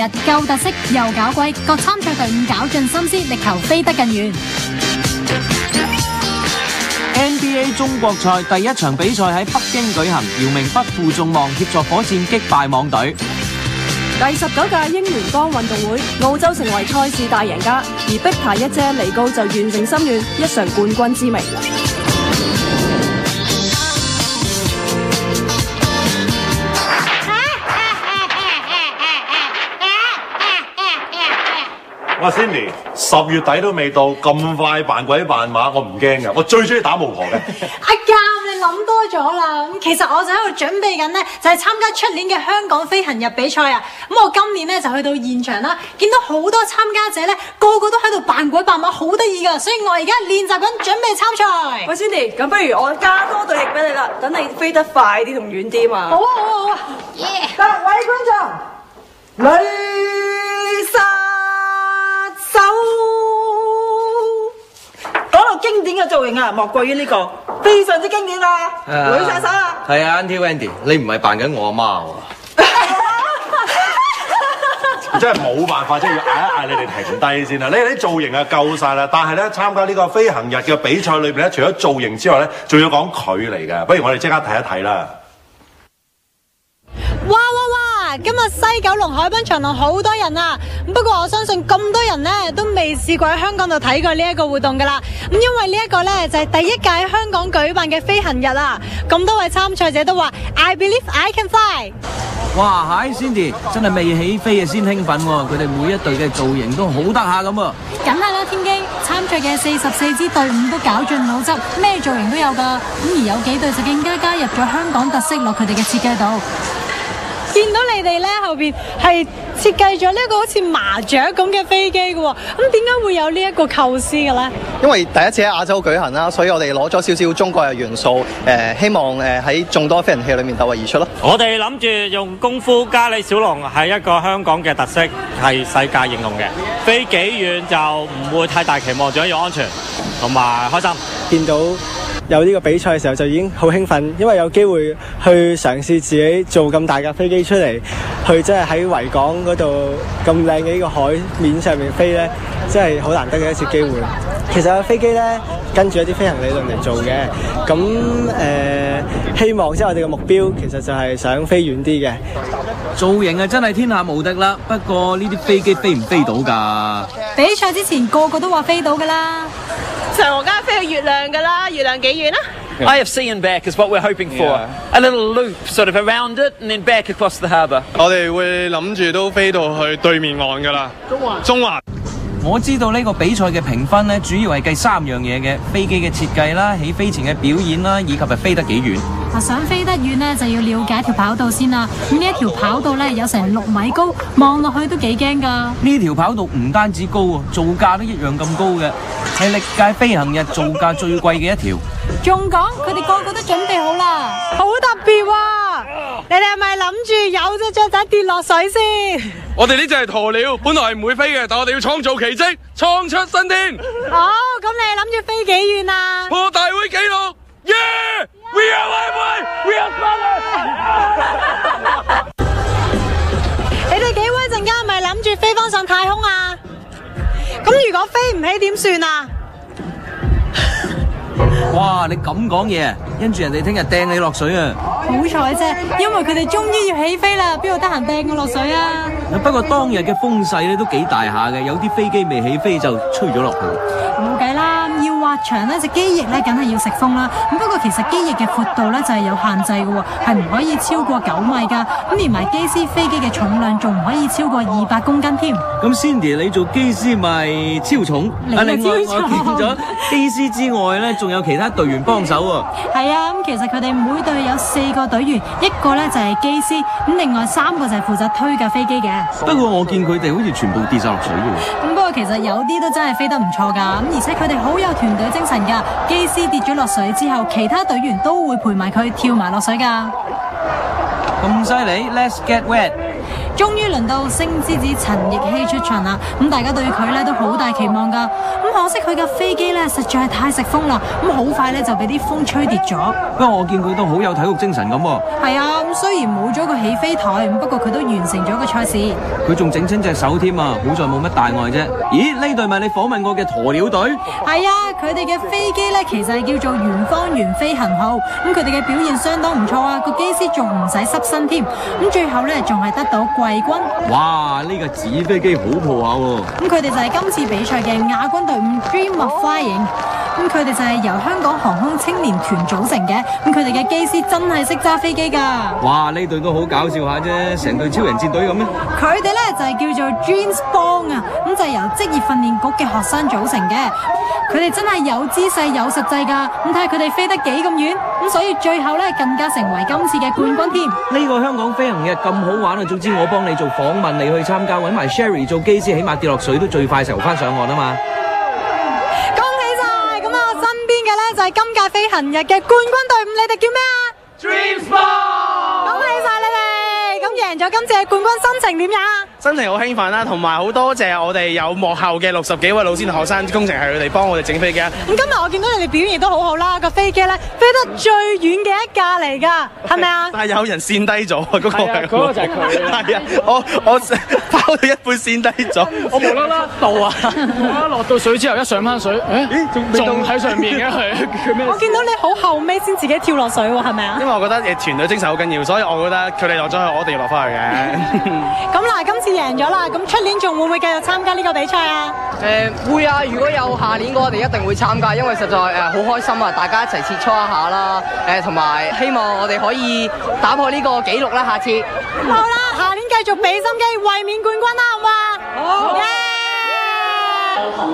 日夠特色又搞鬼，各參賽隊伍搞盡心思，力求飛得更遠。NBA 中國賽第一場比賽喺北京舉行，姚明不負眾望，協助火箭擊敗網隊。第19屆英聯邦運動會，澳洲成為賽事大贏家，而碧牌一姐尼高就完成心願，一嘗冠軍之名。哇 Cindy， 10月底都未到，咁快扮鬼扮馬，我唔驚嘅，我最中意打巫婆嘅。阿鑑，你諗多咗啦。其實我就喺度準備緊呢，就係參加出年嘅香港飛行日比賽啊。咁我今年呢，就去到現場啦，見到好多參加者呢，個個都喺度扮鬼扮馬，好得意噶。所以我而家練習緊，準備參賽。喂 Cindy， 咁不如我加多對翼俾你啦，等你飛得快啲同遠啲嘛。好啊好啊好啊！各位觀眾，女殺手，講到經典嘅造型啊，莫過於呢個非常之經典啦，女殺手啊！係啊 ，Auntie Wendy， 你唔係扮緊我阿媽喎。真係冇辦法，即係要嗌一嗌你哋停低先啦。你哋啲造型啊夠晒啦，但係咧參加呢個飛行日嘅比賽裏邊咧，除咗造型之外咧，仲要講距離嘅。不如我哋即刻睇一睇啦。哇！今日西九龍海濱長廊好多人啊！不過我相信咁多人呢都未試過喺香港度睇過呢一個活動噶啦。咁因為呢一個呢就係第一屆香港舉辦嘅飛行日啊！咁多位參賽者都話 I believe I can fly。哇，係 Cindy， 真係未起飛啊先興奮喎！佢哋每一隊嘅造型都好得下咁啊！梗係啦，天機參賽嘅44支隊伍都搞盡腦汁，咩造型都有噶。咁而有幾隊就更加加入咗香港特色落佢哋嘅設計度。見到你哋咧後邊係設計咗呢一個好似麻雀咁嘅飛機嘅喎，咁點解會有呢一個構思嘅咧？因為第一次喺亞洲舉行啦，所以我哋攞咗少少中國嘅元素，希望喺眾多飛行器裏面突圍而出咯。我哋諗住用功夫加李小龍係一個香港嘅特色，係世界認同嘅。飛幾遠就唔會太大期望，最緊要安全同埋開心。見到有呢個比賽嘅時候就已經好興奮，因為有機會去嘗試自己做咁大架飛機出嚟，去真係喺維港嗰度咁靚嘅呢個海面上面飛呢，真係好難得嘅一次機會。其實個飛機呢，跟住一啲飛行理論嚟做嘅，咁希望即係我哋嘅目標其實就係想飛遠啲嘅。造型啊真係天下無敵啦，不過呢啲飛機飛唔飛到㗎？比賽之前個個都話飛到㗎啦。長我梗係飛去月亮㗎啦，月亮幾遠啊？ IFC and back is what we're hoping for. A little loop sort of around it and then back across the harbour. 我哋會諗住都飛到去對面岸㗎啦。中環。我知道呢個比賽嘅評分呢，主要係計3樣嘢嘅：飛機嘅設計啦、起飛前嘅表演啦，以及係飛得幾遠。想飛得遠呢，就要了解條跑道先啦。咁呢一條跑道呢，有成6米高，望落去都幾驚㗎。呢條跑道唔單止高喎，造價都一樣咁高嘅，係歷屆飛行日造價最貴嘅一條。仲講佢哋個個都準備好啦，好特別喎！你哋係咪諗住有隻雀仔跌落水先？我哋呢隻係鴕鳥，本來係唔會飛嘅，但我哋要創造奇蹟，創出新天。好，咁你諗住飛幾遠啊？破大會紀錄 ，Yeah！ We are live! We are brothers! 你哋幾位陣間係咪諗住飛返上太空啊？咁如果飛唔起點算啊？哇！你咁講嘢，跟住人哋聽日掟你落水啊！好彩啫，因為佢哋終於要起飛啦，邊度得閒掟我落水啊？不過當日嘅風勢咧都幾大下嘅，有啲飛機未起飛就吹咗落去。冇計啦，要滑翔呢隻機翼咧，梗係要食風啦。咁不過其實機翼嘅闊度咧就係有限制嘅喎，係唔可以超過9米㗎。咁連埋機師飛機嘅重量仲唔可以超過200公斤添。咁 Cindy 你做機師咪超重？另外我見咗機師之外咧，仲有其他隊員幫手喎。係啊，咁其實佢哋每隊有4個隊員，一個咧就係機師，咁另外3個就係負責推架飛機嘅。不過我見佢哋好似全部跌晒落水嘅。咁不過其實有啲都真係飛得唔錯㗎，咁而且佢哋好有團隊精神㗎。機師跌咗落水之後，其他隊員都會陪埋佢跳埋落水㗎。咁犀利 ，Let's get wet！終於輪到星之子陳奕希出場啦。咁大家對佢咧都好大期望㗎。咁可惜佢嘅飛機咧實在係太食風啦，咁好快咧就俾啲風吹跌咗。不過我見佢都好有體育精神咁喎。係啊，咁雖然冇咗個起飛台，不過佢都完成咗個賽事。佢仲整親隻手添啊，好在冇乜大礙啫。咦，呢隊咪你訪問過嘅鴕鳥隊？係啊，佢哋嘅飛機咧其實係叫做圓方圓飛行號，咁佢哋嘅表現相當唔錯啊，個機師仲唔使濕身添，咁最後咧仲係得到季軍。哇，呢個紙飛機好破下喎。咁佢哋就係今次比賽嘅亞軍隊伍 Dream of Flying， 咁佢哋就係由香港航空青年團組成嘅，咁佢哋嘅機師真係識揸飛機㗎。哇，呢隊都好搞笑下啫，成隊超人戰隊咁咩？佢哋咧就係叫做 Dreams Bond 啊，咁就係由職業訓練局嘅學生組成嘅。佢哋真係有姿勢有實際㗎，咁睇下佢哋飛得幾咁遠，咁所以最後咧更加成為今次嘅冠軍添。呢個香港飛行日咁好玩啊！總之我幫你做訪問，你去參加，揾埋 Sherry 做機師，起碼跌落水都最快游翻上岸啊嘛！恭喜晒！咁啊，我身邊嘅咧就係今屆飛行日嘅冠軍隊伍，你哋叫咩啊 Dreams Bond！ 恭喜晒你哋！咁贏咗今次嘅冠軍，心情點樣啊？真係好興奮啦，同埋好多謝我哋有幕後嘅60幾位老師同學生工程係佢哋幫我哋整飛機。咁今日我見到你哋表現都好好啦，個飛機咧飛得最遠嘅一架嚟㗎，係咪啊？但係有人跣低咗，嗰個係嗰個就係佢。係啊，我拋到一半跣低咗，我無啦啦到啊！我一落到水之後一上翻水，仲喺上面嘅佢咩？我見到你好後尾先自己跳落水喎，係咪啊？因為我覺得團隊精神好緊要，所以我覺得佢哋落咗去，我一定要落翻去嘅。咁嗱，今次贏咗啦，咁出年仲會唔會繼續參加呢個比賽啊？會啊！如果有下年嘅話，我哋一定會參加，因為實在好開心啊！大家一齊切磋一下啦，同埋希望我哋可以打破呢個紀錄啦！下次好啦，下年繼續俾心機，衛冕冠軍啦，好唔好啊？好。